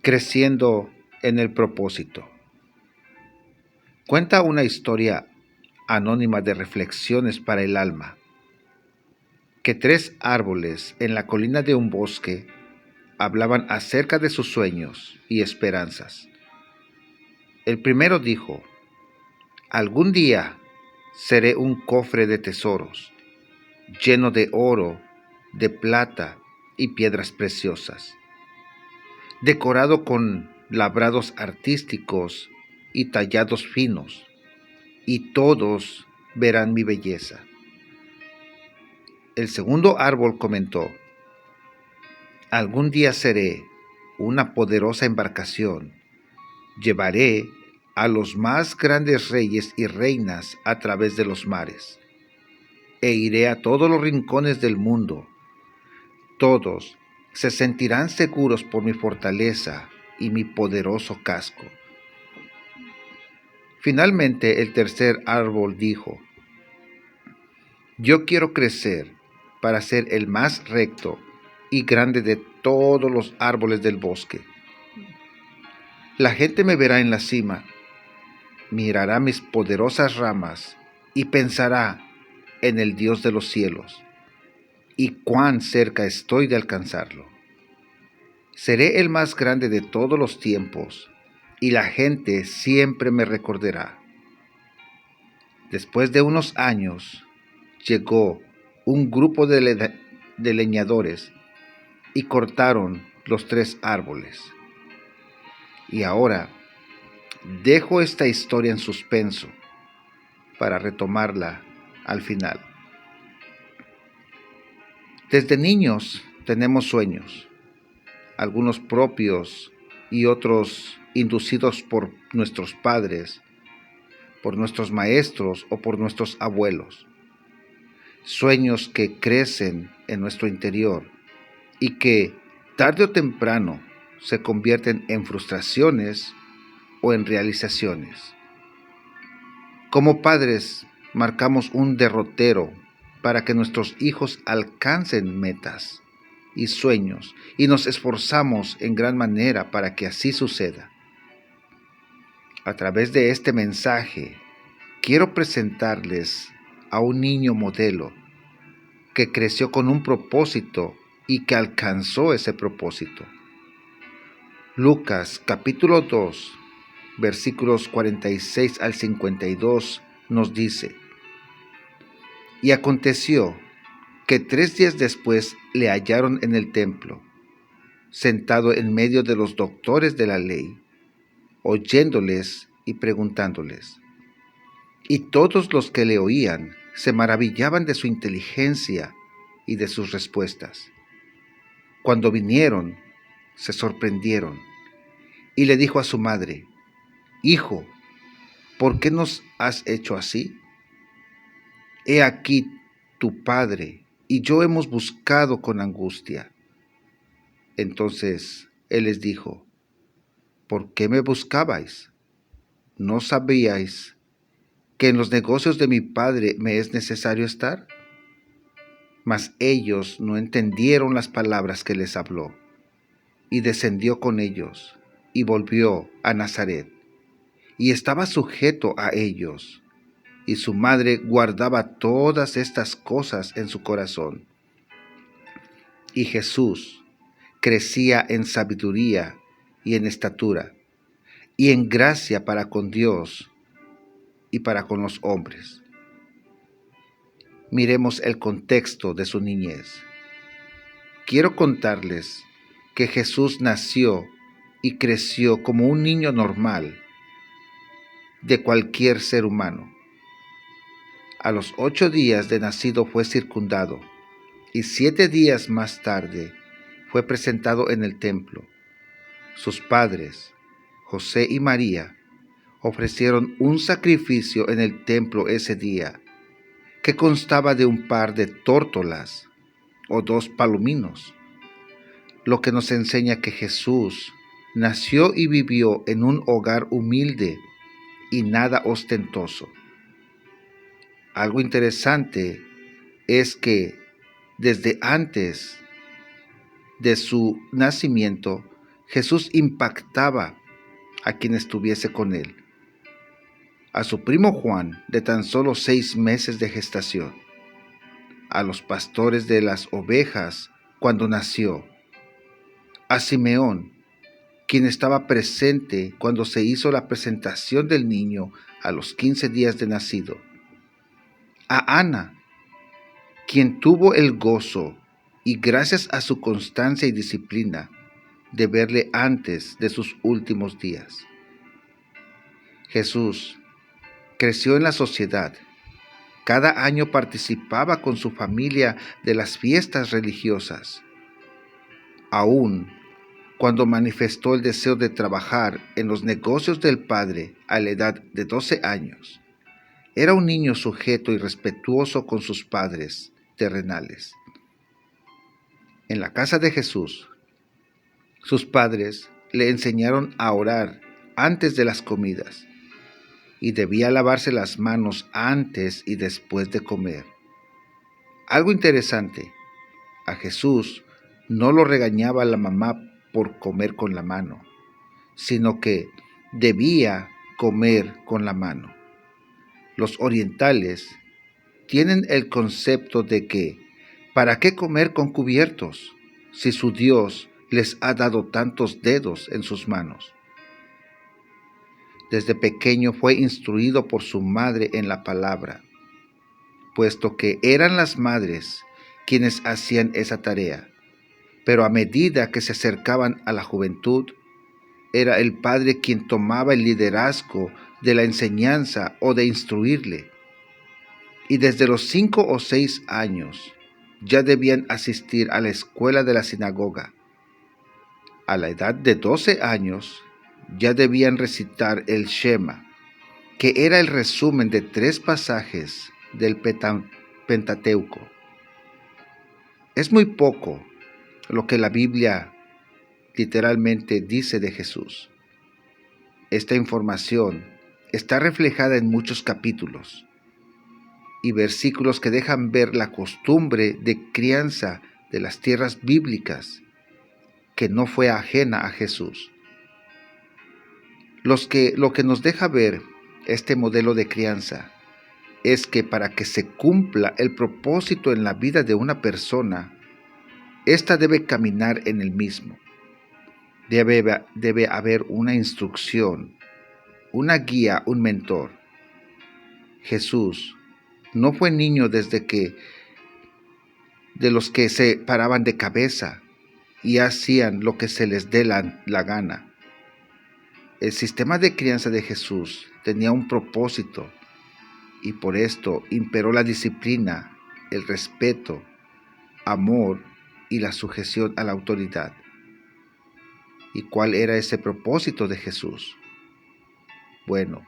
Creciendo en el propósito. Cuenta una historia anónima de reflexiones para el alma, que 3 árboles en la colina de un bosque hablaban acerca de sus sueños y esperanzas. El primero dijo: algún día seré un cofre de tesoros, lleno de oro, de plata y piedras preciosas, decorado con labrados artísticos y tallados finos, y todos verán mi belleza. El segundo árbol comentó: algún día seré una poderosa embarcación, llevaré a los más grandes reyes y reinas a través de los mares, e iré a todos los rincones del mundo. Todos se sentirán seguros por mi fortaleza y mi poderoso casco. Finalmente, el tercer árbol dijo: yo quiero crecer para ser el más recto y grande de todos los árboles del bosque. La gente me verá en la cima, mirará mis poderosas ramas y pensará en el Dios de los cielos y cuán cerca estoy de alcanzarlo. Seré el más grande de todos los tiempos y la gente siempre me recordará. Después de unos años, llegó un grupo de leñadores y cortaron los 3 árboles. Y ahora dejo esta historia en suspenso para retomarla al final. Desde niños tenemos sueños, algunos propios y otros inducidos por nuestros padres, por nuestros maestros o por nuestros abuelos. Sueños que crecen en nuestro interior y que tarde o temprano se convierten en frustraciones o en realizaciones. Como padres, marcamos un derrotero para que nuestros hijos alcancen metas y sueños y nos esforzamos en gran manera para que así suceda. A través de este mensaje, quiero presentarles a un niño modelo que creció con un propósito y que alcanzó ese propósito. Lucas capítulo 2, versículos 46 al 52 nos dice: y aconteció que 3 días después le hallaron en el templo, sentado en medio de los doctores de la ley, oyéndoles y preguntándoles. Y todos los que le oían se maravillaban de su inteligencia y de sus respuestas. Cuando vinieron, se sorprendieron, y le dijo a su madre: hijo, ¿por qué nos has hecho así? He aquí tu padre y yo hemos buscado con angustia. Entonces él les dijo: ¿por qué me buscabais? ¿No sabíais que en los negocios de mi padre me es necesario estar? Mas ellos no entendieron las palabras que les habló, y descendió con ellos, y volvió a Nazaret, y estaba sujeto a ellos, y su madre guardaba todas estas cosas en su corazón. Y Jesús crecía en sabiduría y en estatura, y en gracia para con Dios y para con los hombres. Miremos el contexto de su niñez. Quiero contarles que Jesús nació y creció como un niño normal de cualquier ser humano. A los 8 días de nacido fue circundado, y 7 días más tarde fue presentado en el templo. Sus padres, José y María, ofrecieron un sacrificio en el templo ese día, que constaba de un par de tórtolas o 2 palominos, lo que nos enseña que Jesús nació y vivió en un hogar humilde y nada ostentoso. Algo interesante es que desde antes de su nacimiento Jesús impactaba a quien estuviese con él. A su primo Juan, de tan solo 6 meses de gestación. A los pastores de las ovejas cuando nació. A Simeón, quien estaba presente cuando se hizo la presentación del niño a los 15 días de nacido. A Ana, quien tuvo el gozo, y gracias a su constancia y disciplina, de verle antes de sus últimos días. Jesús creció en la sociedad. Cada año participaba con su familia de las fiestas religiosas. Aún cuando manifestó el deseo de trabajar en los negocios del Padre a la edad de 12 años, era un niño sujeto y respetuoso con sus padres terrenales. En la casa de Jesús, sus padres le enseñaron a orar antes de las comidas y debía lavarse las manos antes y después de comer. Algo interesante, a Jesús no lo regañaba la mamá por comer con la mano, sino que debía comer con la mano. Los orientales tienen el concepto de que ¿para qué comer con cubiertos si su Dios les ha dado tantos dedos en sus manos? Desde pequeño fue instruido por su madre en la palabra, puesto que eran las madres quienes hacían esa tarea. Pero a medida que se acercaban a la juventud, era el padre quien tomaba el liderazgo de la enseñanza o de instruirle. Y desde los 5 o 6 años ya debían asistir a la escuela de la sinagoga. A la edad de 12 años ya debían recitar el Shema, que era el resumen de 3 pasajes del Pentateuco. Es muy poco lo que la Biblia literalmente dice de Jesús. Esta información está reflejada en muchos capítulos y versículos que dejan ver la costumbre de crianza de las tierras bíblicas que no fue ajena a Jesús. Lo que nos deja ver este modelo de crianza es que para que se cumpla el propósito en la vida de una persona, ésta debe caminar en el mismo. Debe haber una instrucción, una guía, un mentor. Jesús no fue niño de los que se paraban de cabeza y hacían lo que se les dé la gana. El sistema de crianza de Jesús tenía un propósito y por esto imperó la disciplina, el respeto, amor y la sujeción a la autoridad. ¿Y cuál era ese propósito de Jesús? Bueno,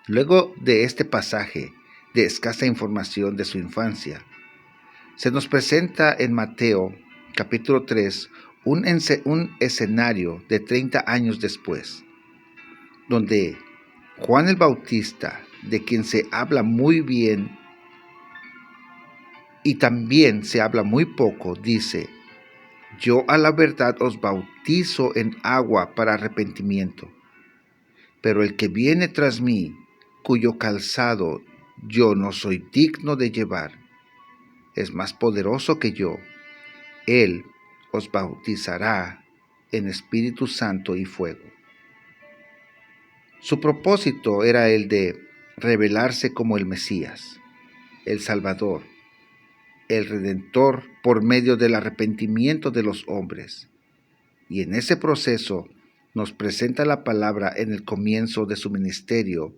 luego de este pasaje de escasa información de su infancia, se nos presenta en Mateo capítulo 3 un escenario de 30 años después, donde Juan el Bautista, de quien se habla muy bien y también se habla muy poco, dice: yo a la verdad os bautizo en agua para arrepentimiento, pero el que viene tras mí, cuyo calzado yo no soy digno de llevar, es más poderoso que yo. Él os bautizará en Espíritu Santo y fuego. Su propósito era el de revelarse como el Mesías, el Salvador, el Redentor por medio del arrepentimiento de los hombres. Y en ese proceso nos presenta la palabra en el comienzo de su ministerio,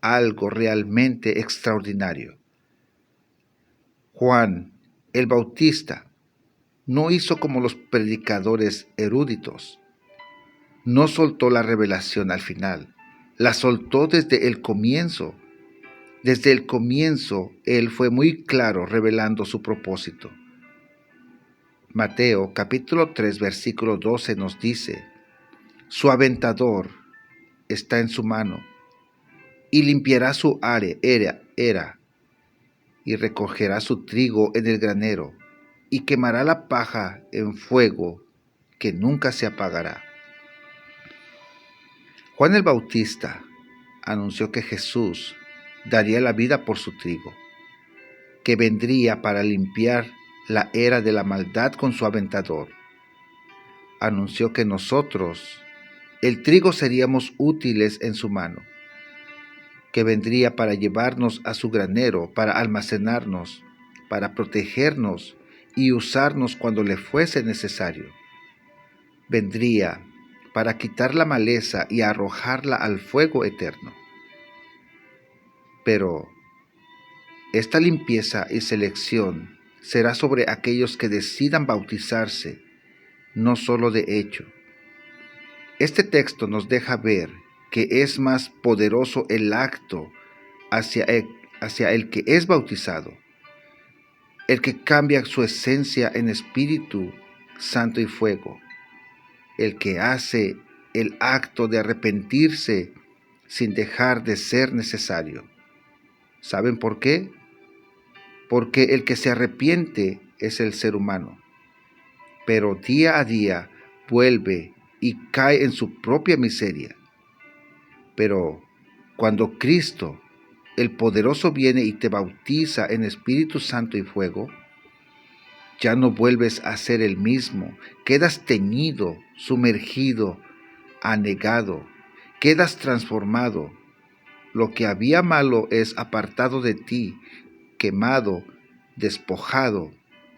algo realmente extraordinario. Juan el Bautista no hizo como los predicadores eruditos. No soltó la revelación al final, la soltó desde el comienzo. Desde el comienzo, él fue muy claro revelando su propósito. Mateo capítulo 3 versículo 12 nos dice: su aventador está en su mano, y limpiará su era, y recogerá su trigo en el granero, y quemará la paja en fuego, que nunca se apagará. Juan el Bautista anunció que Jesús daría la vida por su trigo, que vendría para limpiar la era de la maldad con su aventador. Anunció que nosotros, el trigo, seríamos útiles en su mano, que vendría para llevarnos a su granero, para almacenarnos, para protegernos y usarnos cuando le fuese necesario. Vendría para quitar la maleza y arrojarla al fuego eterno. Pero esta limpieza y selección será sobre aquellos que decidan bautizarse, no solo de hecho. Este texto nos deja ver que es más poderoso el acto hacia el que es bautizado, el que cambia su esencia en Espíritu Santo y fuego, el que hace el acto de arrepentirse sin dejar de ser necesario. ¿Saben por qué? Porque el que se arrepiente es el ser humano, pero día a día vuelve y cae en su propia miseria. Pero cuando Cristo, el poderoso, viene y te bautiza en Espíritu Santo y fuego, ya no vuelves a ser el mismo, quedas teñido, sumergido, anegado, quedas transformado. Lo que había malo es apartado de ti, quemado, despojado,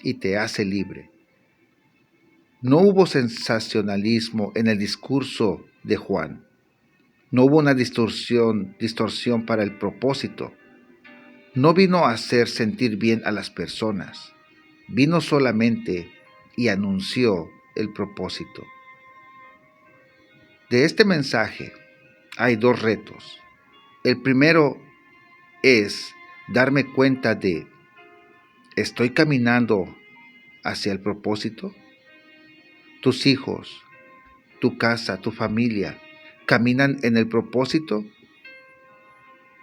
y te hace libre. No hubo sensacionalismo en el discurso de Juan. No hubo una distorsión para el propósito. No vino a hacer sentir bien a las personas. Vino solamente y anunció el propósito. De este mensaje hay dos retos. El primero es darme cuenta de, ¿estoy caminando hacia el propósito? ¿Tus hijos, tu casa, tu familia caminan en el propósito?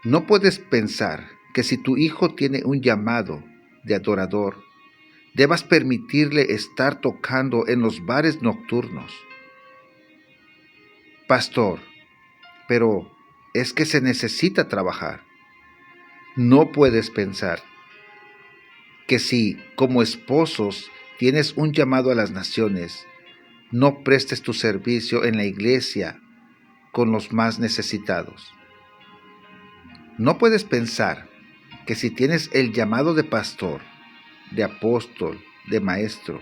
No puedes pensar que si tu hijo tiene un llamado de adorador, debas permitirle estar tocando en los bares nocturnos. Pastor, pero es que se necesita trabajar. No puedes pensar que si, como esposos, tienes un llamado a las naciones, no prestes tu servicio en la iglesia con los más necesitados. No puedes pensar que si tienes el llamado de pastor, de apóstol, de maestro,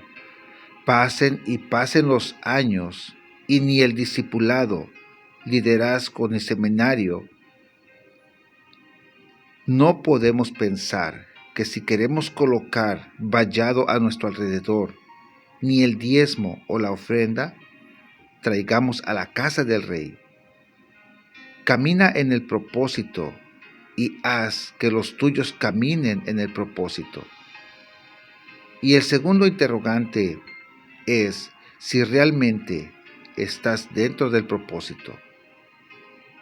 pasen y pasen los años y ni el discipulado, liderazgo ni seminario. No podemos pensar que si queremos colocar vallado a nuestro alrededor, ni el diezmo o la ofrenda, traigamos a la casa del Rey. Camina en el propósito y haz que los tuyos caminen en el propósito. Y el segundo interrogante es si realmente estás dentro del propósito.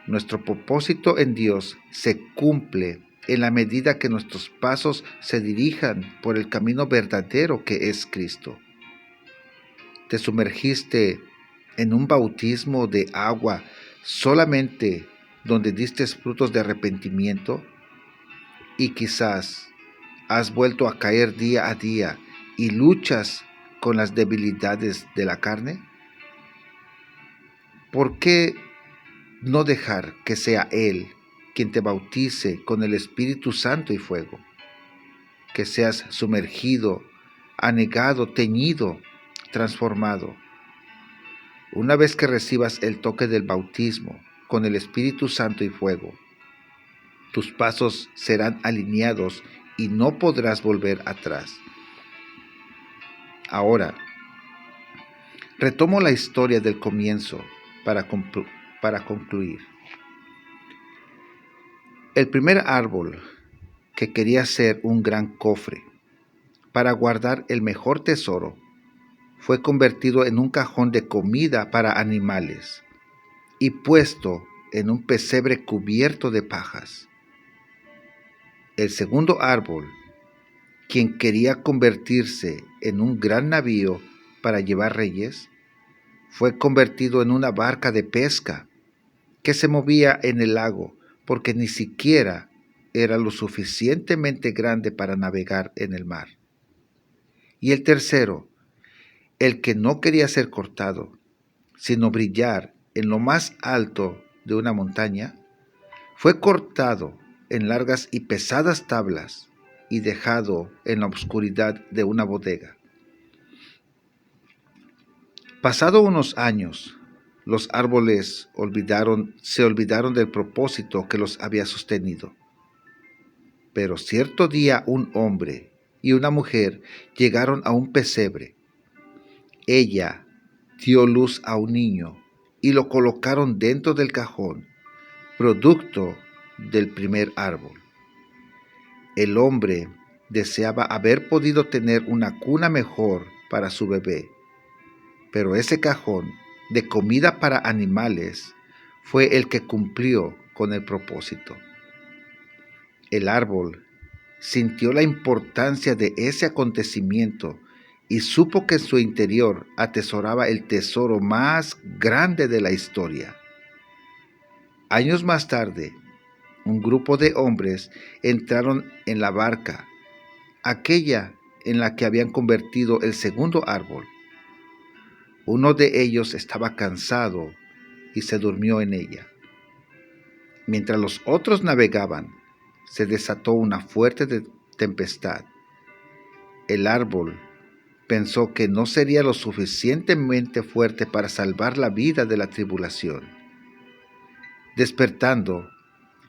Nuestro propósito en Dios se cumple en la medida que nuestros pasos se dirijan por el camino verdadero que es Cristo. Te sumergiste en un bautismo de agua solamente donde diste frutos de arrepentimiento y quizás has vuelto a caer día a día y luchas con las debilidades de la carne. ¿Por qué no dejar que sea Él quien te bautice con el Espíritu Santo y fuego? Que seas sumergido, anegado, teñido, transformado. Una vez que recibas el toque del bautismo con el Espíritu Santo y fuego, tus pasos serán alineados y no podrás volver atrás. Ahora, retomo la historia del comienzo para concluir. El primer árbol que quería ser un gran cofre para guardar el mejor tesoro fue convertido en un cajón de comida para animales y puesto en un pesebre cubierto de pajas. El segundo árbol, quien quería convertirse en un gran navío para llevar reyes, fue convertido en una barca de pesca que se movía en el lago porque ni siquiera era lo suficientemente grande para navegar en el mar. Y el tercero, el que no quería ser cortado, sino brillar en lo más alto de una montaña, fue cortado en largas y pesadas tablas y dejado en la oscuridad de una bodega. Pasado unos años, los árboles se olvidaron del propósito que los había sostenido. Pero cierto día un hombre y una mujer llegaron a un pesebre. Ella dio luz a un niño y lo colocaron dentro del cajón, producto del primer árbol. El hombre deseaba haber podido tener una cuna mejor para su bebé, pero ese cajón de comida para animales fue el que cumplió con el propósito. El árbol sintió la importancia de ese acontecimiento y supo que en su interior atesoraba el tesoro más grande de la historia. Años más tarde, un grupo de hombres entraron en la barca, aquella en la que habían convertido el segundo árbol. Uno de ellos estaba cansado y se durmió en ella. Mientras los otros navegaban, se desató una fuerte tempestad. El árbol pensó que no sería lo suficientemente fuerte para salvar la vida de la tribulación. Despertando,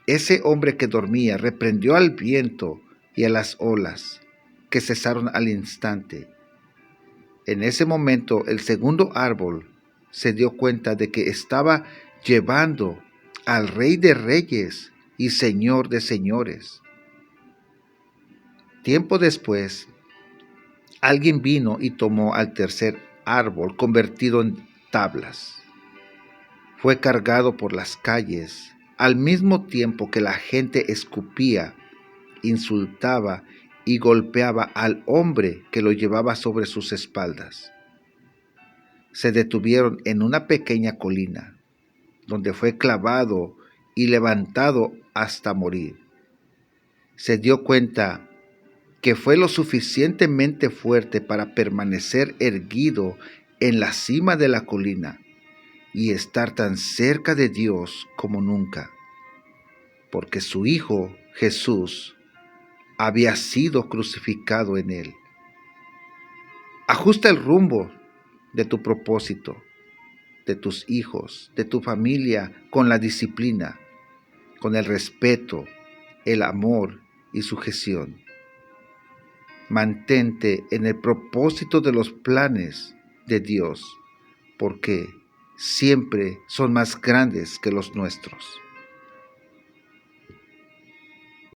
ese hombre que dormía reprendió al viento y a las olas, que cesaron al instante. En ese momento, el segundo árbol se dio cuenta de que estaba llevando al Rey de Reyes y Señor de Señores. Tiempo después, alguien vino y tomó al tercer árbol convertido en tablas. Fue cargado por las calles al mismo tiempo que la gente escupía, insultaba y golpeaba al hombre que lo llevaba sobre sus espaldas. Se detuvieron en una pequeña colina, donde fue clavado y levantado hasta morir. Se dio cuenta que fue lo suficientemente fuerte para permanecer erguido en la cima de la colina y estar tan cerca de Dios como nunca, porque su Hijo Jesús había sido crucificado en él. Ajusta el rumbo de tu propósito, de tus hijos, de tu familia, con la disciplina, con el respeto, el amor y sujeción. Mantente en el propósito de los planes de Dios, porque siempre son más grandes que los nuestros.